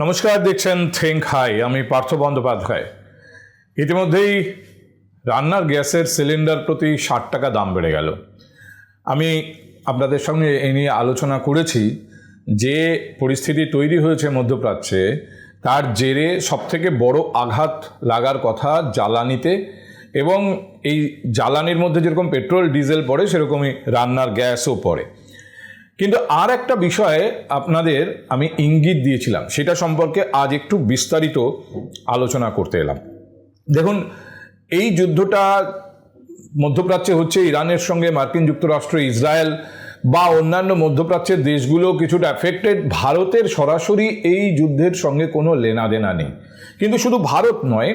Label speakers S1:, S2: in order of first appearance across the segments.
S1: নমস্কার, দেখছেন think high. আমি পার্থ বন্দ্যোপাধ্যায়। ইতিমধ্যেই রান্নার গ্যাসের সিলিন্ডার প্রতি 60 টাকা দাম বেড়ে গেল। আমি আপনাদের সঙ্গে এই নিয়ে আলোচনা করেছি যে পরিস্থিতি তৈরি হয়েছে মধ্যপ্রাচ্যে, তার জেরে সবথেকে বড় আঘাত লাগার কথা জ্বালানিতে, এবং এই জ্বালানির মধ্যে যেরকম পেট্রোল ডিজেল পড়ে সেরকমই রান্নার গ্যাসও পড়ে। কিন্তু আর একটা বিষয়ে আপনাদের আমি ইঙ্গিত দিয়েছিলাম, সেটা সম্পর্কে আজ একটু বিস্তারিত আলোচনা করতে এলাম। দেখুন, এই যুদ্ধটা মধ্যপ্রাচ্যে হচ্ছে ইরানের সঙ্গে মার্কিন যুক্তরাষ্ট্র, ইসরায়েল বা অন্যান্য মধ্যপ্রাচ্যের দেশগুলো কিছুটা অ্যাফেক্টেড। ভারতের সরাসরি এই যুদ্ধের সঙ্গে কোনো লেনাদেনা নেই। কিন্তু শুধু ভারত নয়,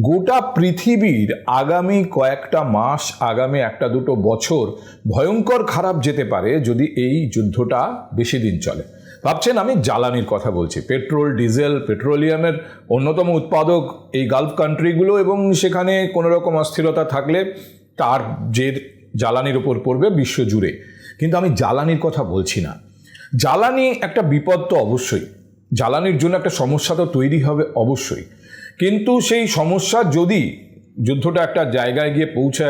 S1: গোটা পৃথিবীর আগামী কয়েকটা মাস, আগামী একটা দুটো বছর ভয়ঙ্কর খারাপ যেতে পারে যদি এই যুদ্ধটা বেশি দিন চলে। ভাবছেন আমি জ্বালানির কথা বলছি। পেট্রোল, ডিজেল, পেট্রোলিয়ামের অন্যতম উৎপাদক এই গালফ কান্ট্রিগুলো, এবং সেখানে কোনো রকম অস্থিরতা থাকলে তার জের জ্বালানির উপর পড়বে বিশ্বজুড়ে। কিন্তু আমি জ্বালানির কথা বলছি না। জ্বালানি একটা বিপদ তো অবশ্যই, জ্বালানির জন্য একটা সমস্যা তো তৈরি হবে অবশ্যই। কিন্তু সেই সমস্যা যদি যুদ্ধটা একটা জায়গায় গিয়ে পৌঁছে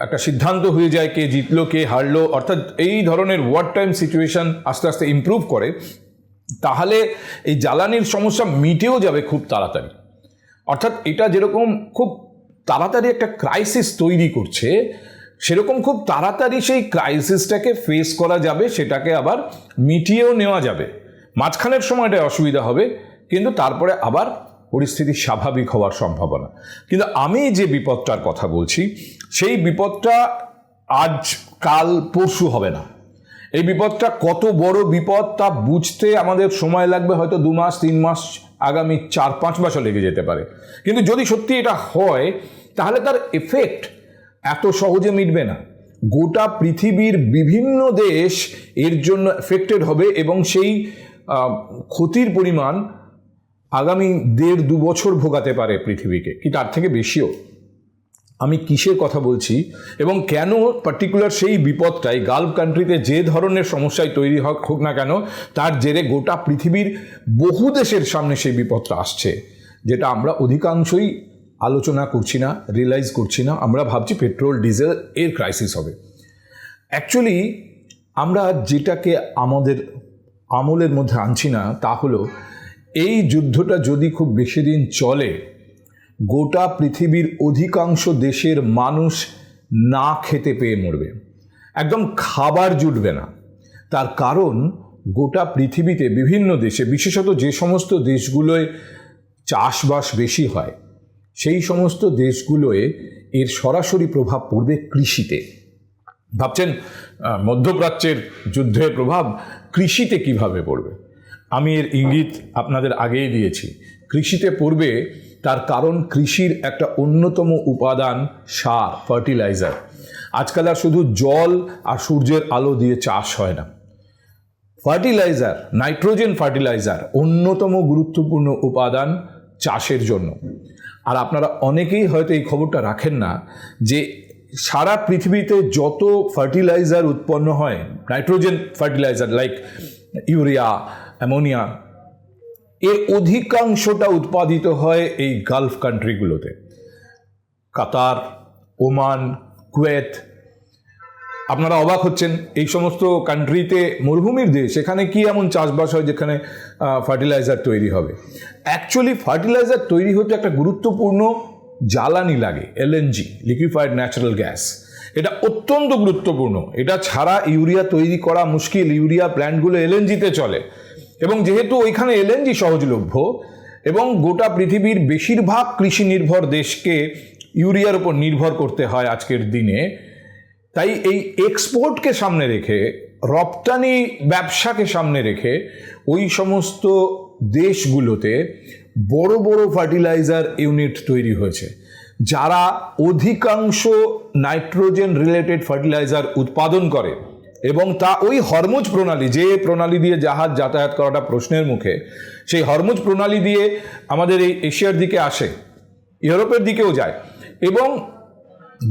S1: একটা সিদ্ধান্ত হয়ে যায়, কে জিতলো কে হারলো, অর্থাৎ এই ধরনের ওয়ার টাইম সিচুয়েশন আস্তে আস্তে ইমপ্রুভ করে, তাহলে এই জ্বালানির সমস্যা মিটেও যাবে খুব তাড়াতাড়ি। অর্থাৎ এটা যেরকম খুব তাড়াতাড়ি একটা ক্রাইসিস তৈরি করছে, সেরকম খুব তাড়াতাড়ি সেই ক্রাইসিসটাকে ফেস করা যাবে, সেটাকে আবার মিটিয়েও নেওয়া যাবে। মাঝখানের সময়টায় অসুবিধা হবে, কিন্তু তারপরে আবার পরিস্থিতি স্বাভাবিক হওয়ার সম্ভাবনা। কিন্তু আমি যে বিপদটার কথা বলছি, সেই বিপদটা আজ কাল পরশু হবে না। এই বিপদটা কত বড় বিপদ তা বুঝতে আমাদের সময় লাগবে, হয়তো 2 মাস 3 মাস, আগামী 4-5 মাসও লেগে যেতে পারে। কিন্তু যদি সত্যি এটা হয়, তাহলে তার এফেক্ট এত সহজে মিটবে না। গোটা পৃথিবীর বিভিন্ন দেশ এর জন্য এফেক্টেড হবে, এবং সেই ক্ষতির পরিমাণ আগামী 1.5-2 বছর ভোগাতে পারে পৃথিবীকে, কি তার থেকে বেশিও। আমি কিসের কথা বলছি এবং কেন পার্টিকুলার সেই বিপদটাই গালফ কান্ট্রিতে যে ধরনের সমস্যায় তৈরি হোক না কেন, তার জেরে গোটা পৃথিবীর বহু দেশের সামনে সেই বিপদটা আসছে, যেটা আমরা অধিকাংশই আলোচনা করছি না, রিয়েলাইজ করছি না। আমরা ভাবছি পেট্রোল ডিজেল এর ক্রাইসিস হবে। অ্যাকচুয়ালি আমরা যেটাকে আমাদের আমলের মধ্যে আনছি না, তা হলো এই যুদ্ধটা যদি খুব বেশি দিন চলে, গোটা পৃথিবীর অধিকাংশ দেশের মানুষ না খেতে পেয়ে মরবে, একদম খাবার জুটবে না। তার কারণ গোটা পৃথিবীতে বিভিন্ন দেশে, বিশেষত যে সমস্ত দেশগুলোয় চাষবাস বেশি হয়, সেই সমস্ত দেশগুলোয় এর সরাসরি প্রভাব পড়বে কৃষিতে। ভাবছেন মধ্যপ্রাচ্যের যুদ্ধের প্রভাব কৃষিতে কিভাবে পড়বে? আমি এর ইঙ্গিত আপনাদের আগেই দিয়েছি। কৃষিতে পড়বে, তার কারণ কৃষির একটা অন্যতম উপাদান সার, ফার্টিলাইজার। আজকাল আর শুধু জল আর সূর্যের আলো দিয়ে চাষ হয় না। ফার্টিলাইজার, নাইট্রোজেন ফার্টিলাইজার অন্যতম গুরুত্বপূর্ণ উপাদান চাষের জন্য। আর আপনারা অনেকেই হয়তো এই খবরটা রাখেন না যে সারা পৃথিবীতে যত ফার্টিলাইজার উৎপন্ন হয়, nitrogen fertiliser like urea, ammonia, এর অধিকাংশটা উৎপাদিত হয় এই গালফ কান্ট্রিগুলোতে। কাতার, ওমান, কুয়েত। আপনারা অবাক হচ্ছেন, এই সমস্ত কান্ট্রিতে মরুভূমির দেশ, এখানে কি এমন চাষবাস হয় যেখানে ফার্টিলাইজার তৈরি হবে? অ্যাকচুয়ালি ফার্টিলাইজার তৈরি হতে একটা গুরুত্বপূর্ণ জ্বালানি লাগে, এলএনজি, লিকুইফাইড ন্যাচারাল গ্যাস। এটা অত্যন্ত গুরুত্বপূর্ণ। এটা ছাড়া ইউরিয়া তৈরি করা মুশকিল। ইউরিয়া প্ল্যান্টগুলো এলএনজিতে চলে, এবং যেহেতু ওইখানে এলএনজি সহজলভ্য, এবং গোটা পৃথিবীর বেশিরভাগ কৃষি নির্ভর দেশকে ইউরিয়ার উপর নির্ভর করতে হয় আজকের দিনে, তাই এই এক্সপোর্টকে সামনে রেখে, রপ্তানি ব্যবসাকে সামনে রেখে ওই সমস্ত দেশগুলোতে বড় বড় ফার্টিলাইজার ইউনিট তৈরি হয়েছে, যারা অধিকাংশ নাইট্রোজেন রিলেটেড ফার্টিলাইজার উৎপাদন করে। এবং তা ওই হরমুজ প্রণালী, যে প্রণালী দিয়ে জাহাজ যাতায়াত করাটা প্রশ্নের মুখে, সেই হরমুজ প্রণালী দিয়ে আমাদের এই এশিয়ার দিকে আসে, ইউরোপের দিকেও যায়, এবং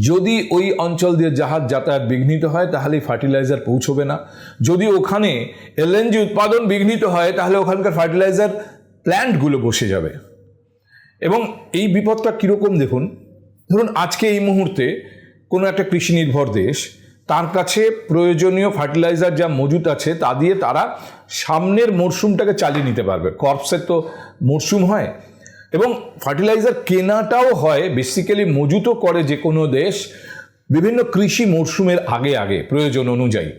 S1: যদি ওই অঞ্চল দিয়ে জাহাজ যাতায়াত বিঘ্নিত হয় তাহলে ফার্টিলাইজার পৌঁছবে না, যদি ওখানে এলএনজি উৎপাদন বিঘ্নিত হয় তাহলে ওখানকার ফার্টিলাইজার প্ল্যান্টগুলো বসে যাবে। এবং এই বিপদটা কীরকম দেখুন, ধরুন আজকে এই মুহূর্তে কোনো একটা কৃষি নির্ভর দেশ, তার কাছে প্রয়োজনীয় ফার্টিলাইজার যা মজুত আছে তা দিয়ে তারা সামনের মরশুমটাকে চালিয়ে নিতে পারবে। ক্রপসের তো মরশুম হয় এবং ফার্টিলাইজার কেনাটাও হয়, বেসিক্যালি মজুতও করে যে কোনো দেশ বিভিন্ন কৃষি মরশুমের আগে আগে প্রয়োজন অনুযায়ী।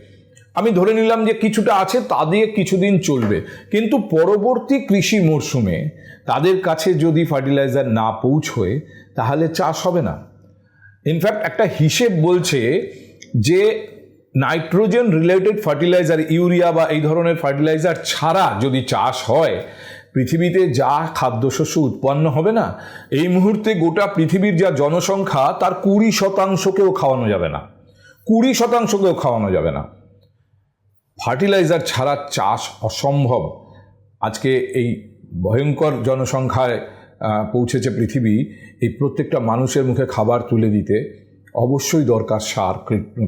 S1: আমি ধরে নিলাম যে কিছুটা আছে, তা দিয়ে কিছুদিন চলবে, কিন্তু পরবর্তী কৃষি মরশুমে তাদের কাছে যদি ফার্টিলাইজার না পৌঁছয় তাহলে চাষ হবে না। ইনফ্যাক্ট একটা হিসেব বলছে যে নাইট্রোজেন রিলেটেড ফার্টিলাইজার, ইউরিয়া বা এই ধরনের ফার্টিলাইজার ছাড়া যদি চাষ হয়, পৃথিবীতে যা খাদ্যশস্য উৎপন্ন হবে না, এই মুহূর্তে গোটা পৃথিবীর যা জনসংখ্যা তার 20%কেও খাওয়ানো যাবে না, 20%কেও খাওয়ানো যাবে না। ফার্টিলাইজার ছাড়া চাষ অসম্ভব। আজকে এই ভয়ঙ্কর জনসংখ্যায় পৌঁছেছে পৃথিবী, এই প্রত্যেকটা মানুষের মুখে খাবার তুলে দিতে অবশ্যই দরকার সার,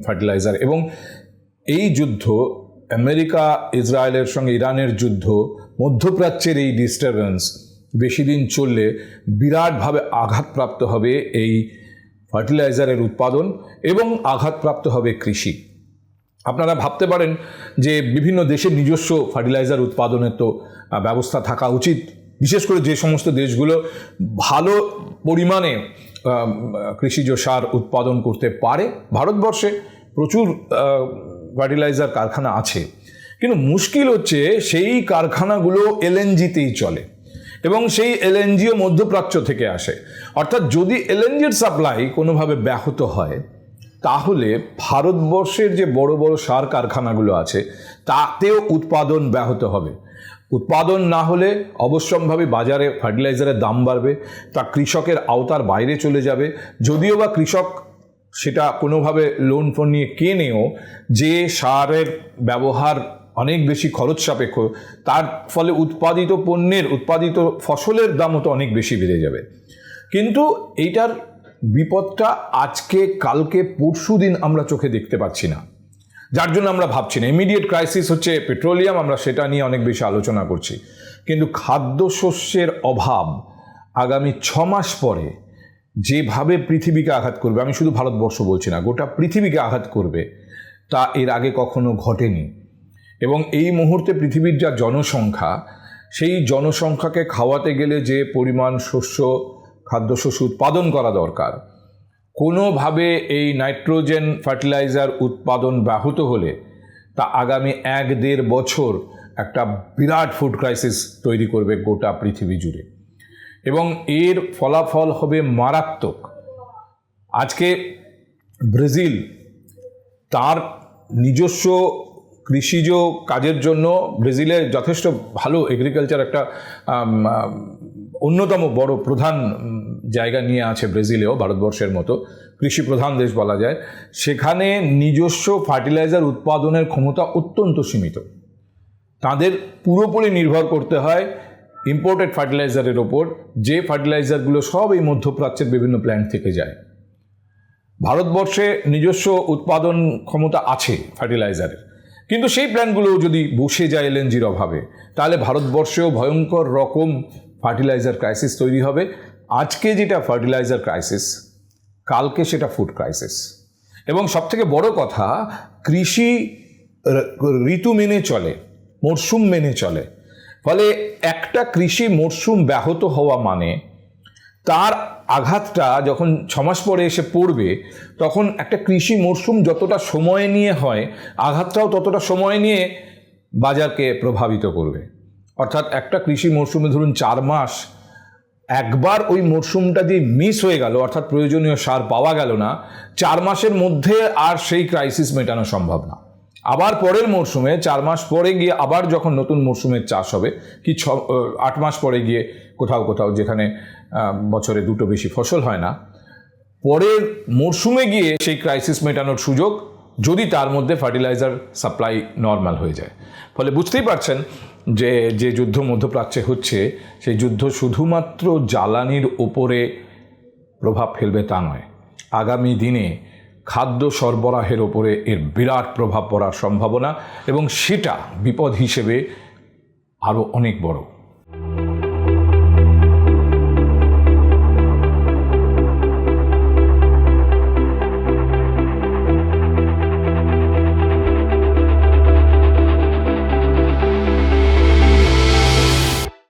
S1: ফার্টিলাইজার। এবং এই যুদ্ধ, আমেরিকা ইসরায়েলের সঙ্গে ইরানের যুদ্ধ, মধ্যপ্রাচ্যের এই ডিস্টারবেন্স বেশি দিন চললে বিরাটভাবে আঘাতপ্রাপ্ত হবে এই ফার্টিলাইজারের উৎপাদন এবং আঘাতপ্রাপ্ত হবে কৃষি। আপনারা ভাবতে পারেন যে বিভিন্ন দেশের নিজস্ব ফার্টিলাইজার উৎপাদনের তো ব্যবস্থা থাকা উচিত, বিশেষ করে যে সমস্ত দেশগুলো ভালো পরিমাণে কৃষিজ সার উৎপাদন করতে পারে। ভারতবর্ষে প্রচুর ফার্টিলাইজার কারখানা আছে, কিন্তু মুশকিল হচ্ছে সেই কারখানাগুলো এলএনজিতেই চলে এবং সেই এলএনজিও মধ্যপ্রাচ্য থেকে আসে। অর্থাৎ যদি এলএনজির সাপ্লাই কোনোভাবে ব্যাহত হয় তাহলে ভারতবর্ষের যে বড় বড় সার কারখানাগুলো আছে তাতেও উৎপাদন ব্যাহত হবে। উৎপাদন না হলে অবশ্যম্ভাবী বাজারে ফার্টিলাইজারের দাম বাড়বে, তা কৃষকের আওতার বাইরে চলে যাবে। যদিও বা কৃষক সেটা কোনোভাবে লোন ফোন নিয়ে কেনেও, যে সারের ব্যবহার অনেক বেশি খরচ সাপেক্ষ, তার ফলে উৎপাদিত পণ্যের, উৎপাদিত ফসলের দামও তো অনেক বেশি বেড়ে যাবে। কিন্তু এইটার বিপদটা আজকে, কালকে, পরশু দিন আমরা চোখে দেখতে পাচ্ছি না, যার জন্য আমরা ভাবছি না। ইমিডিয়েট ক্রাইসিস হচ্ছে পেট্রোলিয়াম, আমরা সেটা নিয়ে অনেক বেশি আলোচনা করছি, কিন্তু খাদ্যশস্যের অভাব আগামী 6 মাস পরে যেভাবে পৃথিবীকে আঘাত করবে, আমি শুধু ভারতবর্ষ বলছি না, গোটা পৃথিবীকে আঘাত করবে, তা এর আগে কখনো ঘটেনি। এবং এই মুহূর্তে পৃথিবীর যা জনসংখ্যা, সেই জনসংখ্যাকে খাওয়াতে গেলে যে পরিমাণ খাদ্যশস্য উৎপাদন করা দরকার, কোনোভাবে এই নাইট্রোজেন ফার্টিলাইজার উৎপাদন ব্যাহত হলে তা আগামী 1-1.5 বছর একটা বিরাট ফুড ক্রাইসিস তৈরি করবে গোটা পৃথিবী জুড়ে এবং এর ফলাফল হবে মারাত্মক। আজকে ব্রাজিল তার নিজস্ব কৃষিজ কাজের জন্য, ব্রাজিলে যথেষ্ট ভালো এগ্রিকালচার, একটা অন্যতম বড় প্রধান জায়গা নিয়ে আছে ব্রাজিলেও, ভারতবর্ষের মতো কৃষি প্রধান দেশ বলা যায়। সেখানে নিজস্ব ফার্টিলাইজার উৎপাদনের ক্ষমতা অত্যন্ত সীমিত। তাদের পুরোপুরি নির্ভর করতে হয় ইম্পোর্টেড ফার্টিলাইজারের ওপর, যে ফার্টিলাইজারগুলো সব এই মধ্যপ্রাচ্যের বিভিন্ন প্ল্যান্ট থেকে যায়। ভারতবর্ষে নিজস্ব উৎপাদন ক্ষমতা আছে ফার্টিলাইজারের, কিন্তু সেই প্ল্যান্টগুলো যদি বসে যায় এলএনজির অভাবে, তাহলে ভারতবর্ষেও ভয়ঙ্কর রকম ফার্টিলাইজার ক্রাইসিস তৈরি হবে। আজকে যেটা ফার্টিলাইজার ক্রাইসিস, কালকে সেটা ফুড ক্রাইসিস। এবং সবথেকে বড় কথা, কৃষি ঋতু মেনে চলে, মরশুম মেনে চলে। ফলে একটা কৃষি মরশুম ব্যাহত হওয়া মানে তার আঘাতটা যখন 6 মাস পরে এসে পড়বে, তখন একটা কৃষি মরশুম যতটা সময় নিয়ে হয়, আঘাতটাও ততটা সময় নিয়ে বাজারকে প্রভাবিত করবে। অর্থাৎ একটা কৃষি মরশুমে ধরুন 4 মাস, একবার ওই মরশুমটা দিয়ে মিস হয়ে গেল, অর্থাৎ প্রয়োজনীয় সার পাওয়া গেল না, 4 মাসের মধ্যে আর সেই ক্রাইসিস মেটানো সম্ভব না। আবার পরের মরশুমে 4 মাস পরে গিয়ে আবার যখন নতুন মরশুমের চাষ হবে, কি 8 মাস পরে গিয়ে কোথাও কোথাও, যেখানে বছরে 2টো বেশি ফসল হয় না, পরের মরশুমে গিয়ে সেই ক্রাইসিস মেটানোর সুযোগ, যদি তার মধ্যে ফার্টিলাইজার সাপ্লাই নর্মাল হয়ে যায়। ফলে বুঝতেই পারছেন যে যুদ্ধ মধ্যপ্রাচ্যে হচ্ছে, সেই যুদ্ধ শুধুমাত্র জ্বালানির ওপরে প্রভাব ফেলবে তা নয়, আগামী দিনে খাদ্য সরবরাহের ওপরে এর বিরাট প্রভাব পড়ার সম্ভাবনা, এবং সেটা বিপদ হিসেবে আরও অনেক বড়।